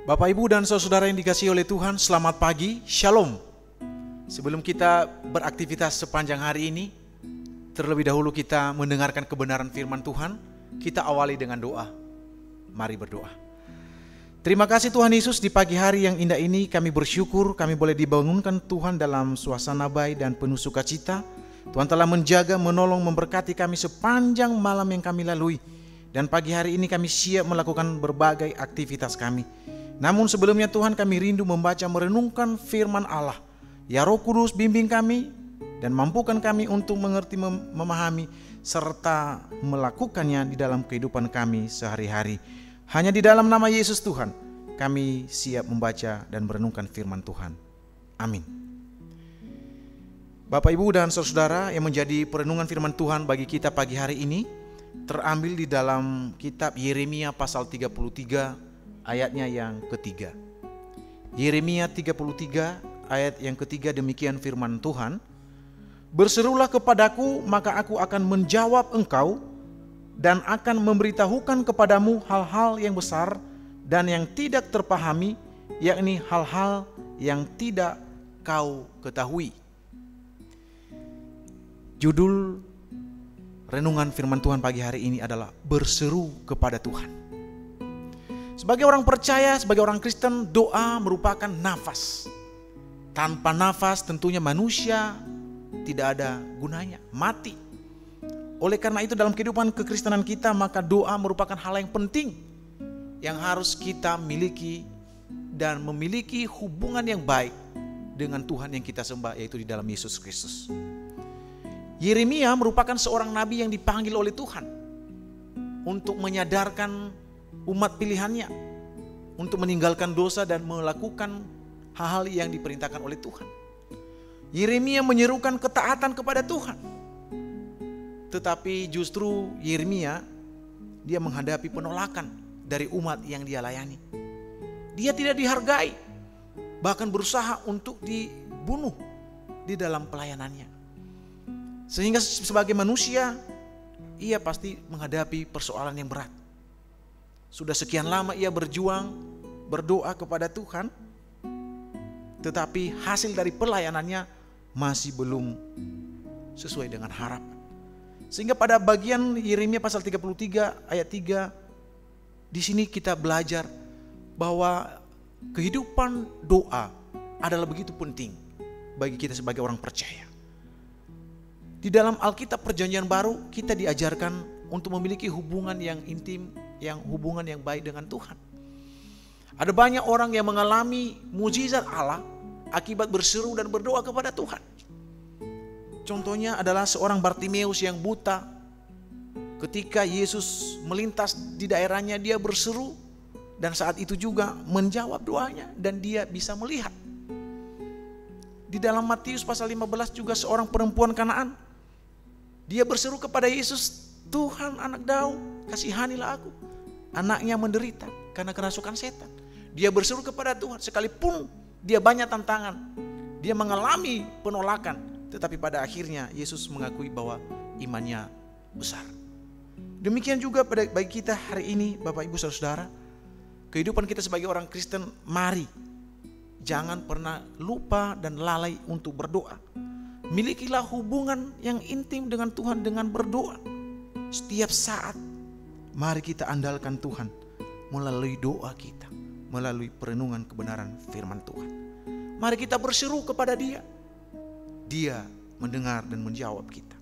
Bapak, Ibu, dan saudara yang dikasihi oleh Tuhan, selamat pagi, Shalom. Sebelum kita beraktivitas sepanjang hari ini, terlebih dahulu kita mendengarkan kebenaran firman Tuhan. Kita awali dengan doa. Mari berdoa. Terima kasih Tuhan Yesus, di pagi hari yang indah ini kami bersyukur kami boleh dibangunkan Tuhan dalam suasana baik dan penuh sukacita. Tuhan telah menjaga, menolong, memberkati kami sepanjang malam yang kami lalui. Dan pagi hari ini kami siap melakukan berbagai aktivitas kami. Namun sebelumnya Tuhan, kami rindu membaca merenungkan firman Allah. Ya Roh Kudus, bimbing kami dan mampukan kami untuk mengerti, memahami serta melakukannya di dalam kehidupan kami sehari-hari. Hanya di dalam nama Yesus Tuhan kami siap membaca dan merenungkan firman Tuhan. Amin. Bapak, Ibu, dan saudara, yang menjadi perenungan firman Tuhan bagi kita pagi hari ini terambil di dalam kitab Yeremia pasal 33 ayatnya yang ketiga. Yeremia 33 ayat yang ketiga, demikian firman Tuhan. Berserulah kepadaku, maka aku akan menjawab engkau dan akan memberitahukan kepadamu hal-hal yang besar dan yang tidak terpahami, yakni hal-hal yang tidak kau ketahui. Judul renungan firman Tuhan pagi hari ini adalah berseru kepada Tuhan. Sebagai orang percaya, sebagai orang Kristen, doa merupakan nafas. Tanpa nafas tentunya manusia tidak ada gunanya, mati. Oleh karena itu dalam kehidupan kekristenan kita, maka doa merupakan hal yang penting yang harus kita miliki dan memiliki hubungan yang baik dengan Tuhan yang kita sembah, yaitu di dalam Yesus Kristus. Yeremia merupakan seorang nabi yang dipanggil oleh Tuhan untuk menyadarkan umat pilihannya untuk meninggalkan dosa dan melakukan hal-hal yang diperintahkan oleh Tuhan. Yeremia menyerukan ketaatan kepada Tuhan. Tetapi justru Yeremia, dia menghadapi penolakan dari umat yang dia layani. Dia tidak dihargai, bahkan berusaha untuk dibunuh di dalam pelayanannya. Sehingga sebagai manusia, ia pasti menghadapi persoalan yang berat. Sudah sekian lama ia berjuang, berdoa kepada Tuhan, tetapi hasil dari pelayanannya masih belum sesuai dengan harapan. Sehingga pada bagian Yeremia pasal 33 ayat 3, di sini kita belajar bahwa kehidupan doa adalah begitu penting bagi kita sebagai orang percaya. Di dalam Alkitab Perjanjian Baru kita diajarkan untuk memiliki hubungan yang intim, hubungan yang baik dengan Tuhan. Ada banyak orang yang mengalami mujizat Allah akibat berseru dan berdoa kepada Tuhan. Contohnya adalah seorang Bartimeus yang buta. Ketika Yesus melintas di daerahnya, dia berseru dan saat itu juga menjawab doanya dan dia bisa melihat. Di dalam Matius pasal 15 juga seorang perempuan Kanaan, dia berseru kepada Yesus, Tuhan, anak Daud, kasihanilah aku. Anaknya menderita karena kerasukan setan. Dia berseru kepada Tuhan, sekalipun dia banyak tantangan, dia mengalami penolakan, tetapi pada akhirnya Yesus mengakui bahwa imannya besar. Demikian juga bagi kita hari ini, Bapak, Ibu, Saudara, kehidupan kita sebagai orang Kristen, mari jangan pernah lupa dan lalai untuk berdoa. Milikilah hubungan yang intim dengan Tuhan dengan berdoa. Setiap saat mari kita andalkan Tuhan melalui doa kita, melalui perenungan kebenaran firman Tuhan. Mari kita berseru kepada Dia. Dia mendengar dan menjawab kita.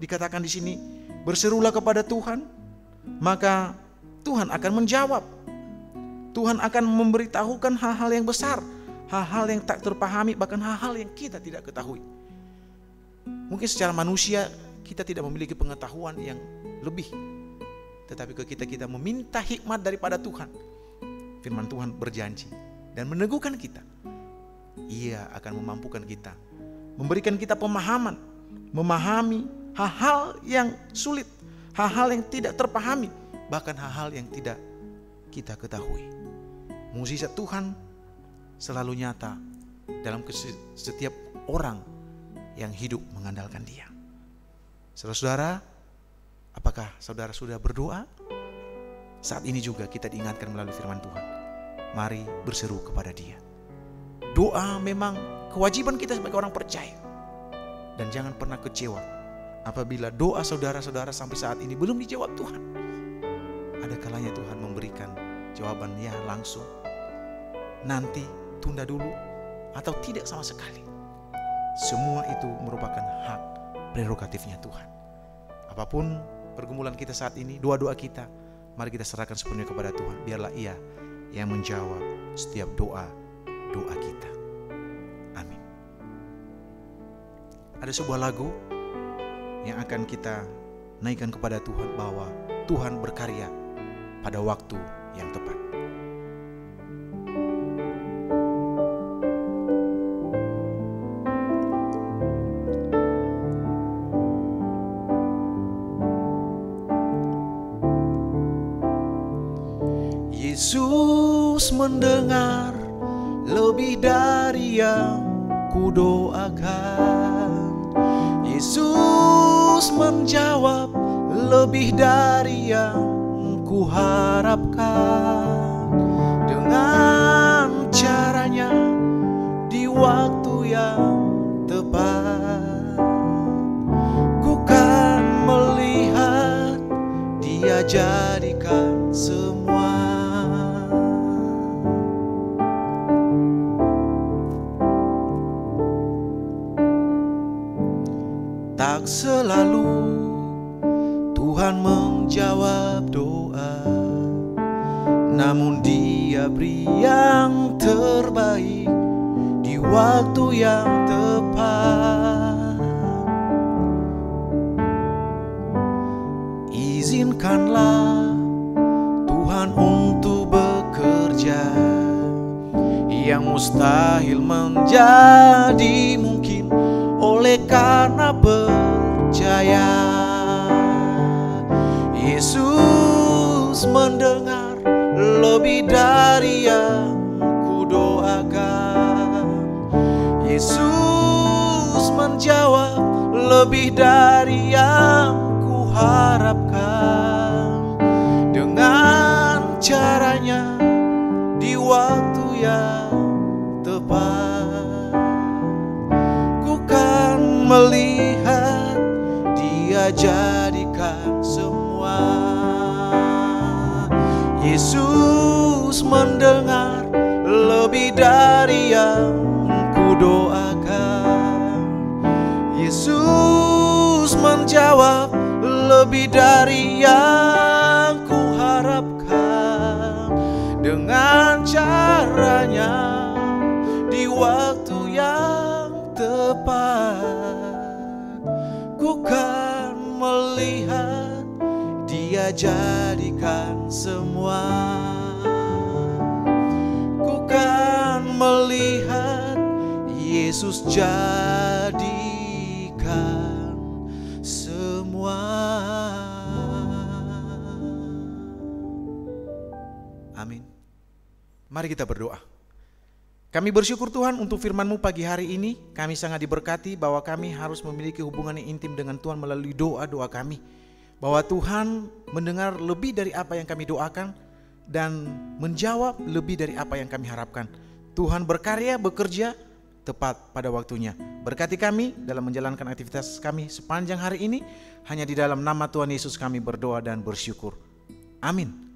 Dikatakan di sini, berserulah kepada Tuhan, maka Tuhan akan menjawab. Tuhan akan memberitahukan hal-hal yang besar, hal-hal yang tak terpahami, bahkan hal-hal yang kita tidak ketahui. Mungkin secara manusia kita tidak memiliki pengetahuan yang lebih, tetapi ketika kita meminta hikmat daripada Tuhan, firman Tuhan berjanji dan meneguhkan kita, Ia akan memampukan kita, memberikan kita pemahaman, memahami hal-hal yang sulit, hal-hal yang tidak terpahami, bahkan hal-hal yang tidak kita ketahui. Mukjizat Tuhan selalu nyata dalam setiap orang yang hidup mengandalkan Dia. Saudara-saudara, apakah saudara sudah berdoa? Saat ini juga kita diingatkan melalui firman Tuhan. mari berseru kepada Dia. Doa memang kewajiban kita sebagai orang percaya. Dan jangan pernah kecewa apabila doa saudara-saudara sampai saat ini belum dijawab Tuhan. Ada kalanya Tuhan memberikan jawaban ya langsung, nanti, tunda dulu, atau tidak sama sekali. Semua itu merupakan hak prerogatifnya Tuhan. Apapun pergumulan kita saat ini, doa-doa kita, mari kita serahkan sepenuhnya kepada Tuhan. Biarlah Ia yang menjawab setiap doa kita. Amin. Ada sebuah lagu yang akan kita naikkan kepada Tuhan, bahwa Tuhan berkarya pada waktu yang tepat. Yesus mendengar lebih dari yang kudoakan. Yesus menjawab lebih dari yang kuharapkan. Dengan caranya di waktu yang tepat, ku kan melihat Dia jadikan semua. Tak selalu Tuhan menjawab doa, namun Dia beri yang terbaik di waktu yang tepat. Izinkanlah Tuhan untuk bekerja, yang mustahil menjadi mungkin oleh karena percaya. Yesus mendengar lebih dari yang kudoakan. Yesus menjawab lebih dari yang kuharapkan. Dengan caranya di waktu yang tepat, ku kan melihat Dia jadikan semua. Yesus mendengar lebih dari yang kudoakan. Yesus menjawab lebih dari yang kuharapkan. Dengan caranya di waktu yang tepat, ku kan melihat Dia jadikan semua. Ku kan melihat Yesus jadikan semua. Amin. Mari kita berdoa. Kami bersyukur Tuhan untuk firman-Mu pagi hari ini. Kami sangat diberkati bahwa kami harus memiliki hubungan yang intim dengan Tuhan melalui doa-doa kami. Bahwa Tuhan mendengar lebih dari apa yang kami doakan dan menjawab lebih dari apa yang kami harapkan. Tuhan berkarya, bekerja tepat pada waktunya. Berkati kami dalam menjalankan aktivitas kami sepanjang hari ini. Hanya di dalam nama Tuhan Yesus kami berdoa dan bersyukur. Amin.